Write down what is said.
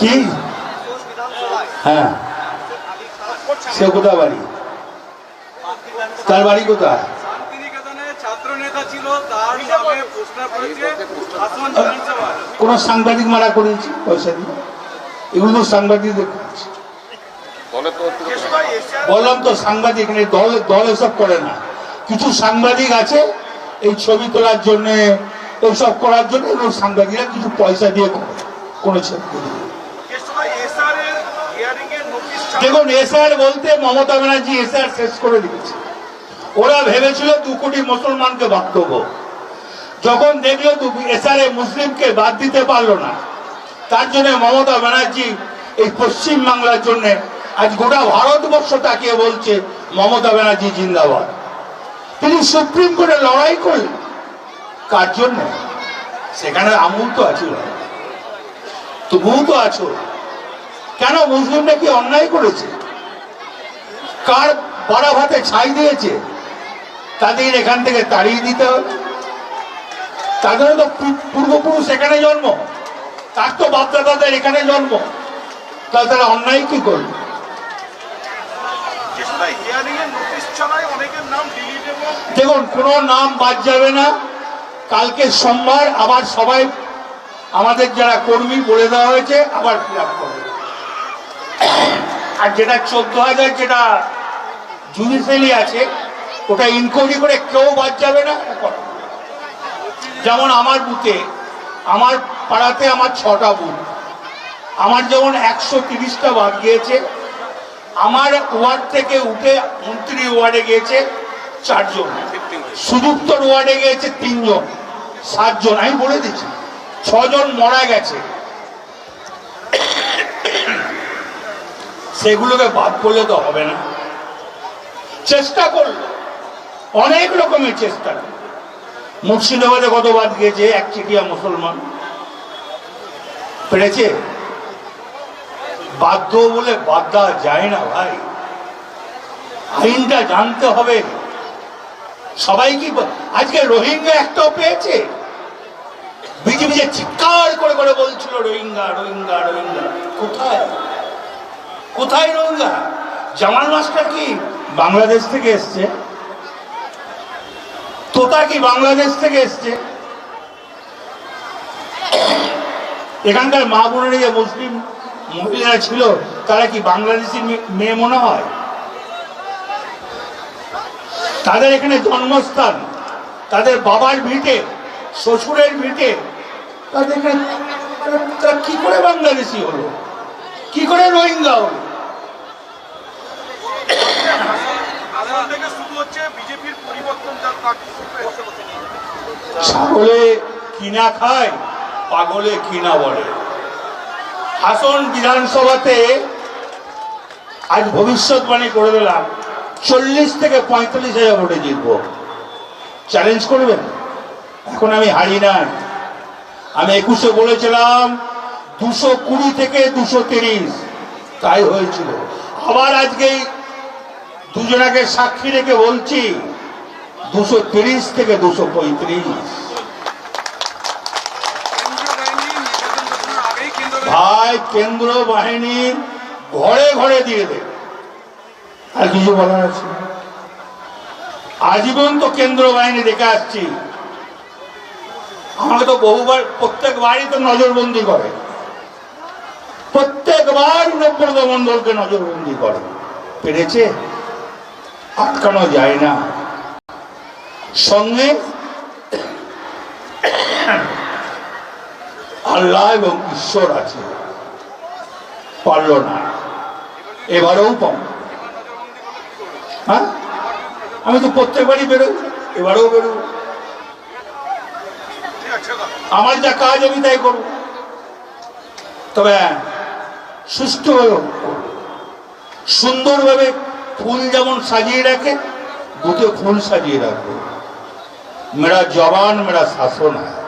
কি? হ্যাঁ, সে কোথায় বাড়ি? তার বাড়ি কোথায়? কোন সাংবাদিক মারা করেছি পয়সা দিয়ে? এগুলো তো সাংবাদিকদের কাজ। বললাম তো সাংবাদিক নেই, দল দল এসব করে না। কিছু সাংবাদিক আছে এই ছবি তোলার জন্য, এইসব করার জন্য এবং সাংবাদিকরা কিছু পয়সা দিয়ে করে কোনো ছবি। দেখুন, এসআর বলতে মমতা ব্যানার্জি এসআর শেষ করে দিয়েছে। ওরা ভেবেছিল 2 কোটি মুসলমানকে বাদ দেবো। যখন দেখলো এসআর মুসলিমকে বাদ দিতে পারলো না, তার জন্য মমতা ব্যানার্জি এই পশ্চিম বাংলার জন্য আজ গোটা ভারতবর্ষ তাকিয়ে বলছে মমতা ব্যানার্জি জিন্দাবাদ। তিনি সুপ্রিম কোর্টে লড়াই করলেন কার জন্য? সেখানে আমুল তো আছো, তুমিও তো আছো। কেন? মুসলিমরা কি অন্যায় করেছে? কার বড় ভাতে ছাই দিয়েছে? তাদের এখান থেকে তাড়িয়ে দিতে হবে। তাদের তো পূর্বপুরুষ এখানে জন্ম, তার তো বাপদাদাদের এখানে জন্ম, তাহলে তারা অন্যায় কি করল? দেখুন, কোনো নাম বাদ যাবে না। কালকে সোমবার আবার সবাই আমাদের যারা কর্মী বলে দেওয়া হয়েছে আবার ফিল আপ করবে। আর যেটা 14,000 যেটা জুডিশিয়ালি আছে ওটা ইনকোয়ারি করে কেউ বাদ যাবে না। যেমন আমার বুথে, আমার পাড়াতে আমার 6টা বুথ, আমার যেমন 130টা বাদ গিয়েছে। আমার ওয়ার্ড থেকে উঠে 29 ওয়ার্ডে গিয়েছে 4 জন, সুদূত্তর ওয়ার্ডে গিয়েছে 3 জন, 7 জন। আমি বলে দিচ্ছি 6 জন মারা গেছে। সেগুলোকে বাদ করলে তো হবে না। চেষ্টা করল, অনেক রকমের চেষ্টা। মুর্শিদাবাদে কত বাদ গিয়েছে? 1 চিটিয়া মুসলমান পেরেছে। বাধ্য বলে বাদ দেওয়া যায় না ভাই, আইনটা জানতে হবে। সবাই কি আজকে রোহিঙ্গা একটাও পেয়েছে? বিজেপি যে চিৎকার করে করে বলছিল রোহিঙ্গা রোহিঙ্গা রোহিঙ্গা, কোথায় কোথায় রোহিঙ্গা? জামাল মাস্টার কি বাংলাদেশ থেকে এসছে? তোতা কি বাংলাদেশ থেকে এসছে? এখানকার মা বোনেরা যে মুসলিম মহিলারা ছিল তারা কি বাংলাদেশি মেয়ে মনে হয়? তাদের এখানে জন্মস্থান, তাদের বাবার ভিটে, শ্বশুরের ভিটে, তাদের এখানে কি করে বাংলাদেশি হলো? কি করে রোহিঙ্গা হলো? ছাগলে কিনা খায়, পাগলে কিনা বলে। হাসন বিধানসভাতে আজ ভবিষ্যৎবাণী করে দিলাম 40 থেকে 45,000 ভোটে জিতবো। চ্যালেঞ্জ করবেন? এখন আমি হারি না। আমি 21-এ বলেছিলাম 220 থেকে 230, তাই হয়েছিল। আবার আজকেই দুজনাকে সাক্ষী রেখে বলছি 230 থেকে 235। ভাই, কেন্দ্র বাহিনী ঘরে ঘরে দিয়ে দেবে। আর কিছু বলার আছে? আজীবন তো কেন্দ্র বাহিনী দেখে আসছি। আমাকে তো বহুবার, প্রত্যেকবারই তো নজরবন্দি করে, প্রত্যেকবার অনুব্রত মণ্ডলকে নজরবন্দি করে। পেরেছে? আটকানো যায় না। সঙ্গে আল্লাহ এবং ঈশ্বর আছে, পারল না, এবারেও পাব। হ্যাঁ, আমি তো প্রত্যেকবারই বেরোই, এবারেও বেরোব। আমার যা কাজ আমি তাই করব, তবে সুষ্ঠুভাবে সুন্দরভাবে। ফুল যেমন সাজিয়ে রাখে, বুথে ফুল সাজিয়ে রাখবো। মেরা জবান মেরা শাসন হ্যায়।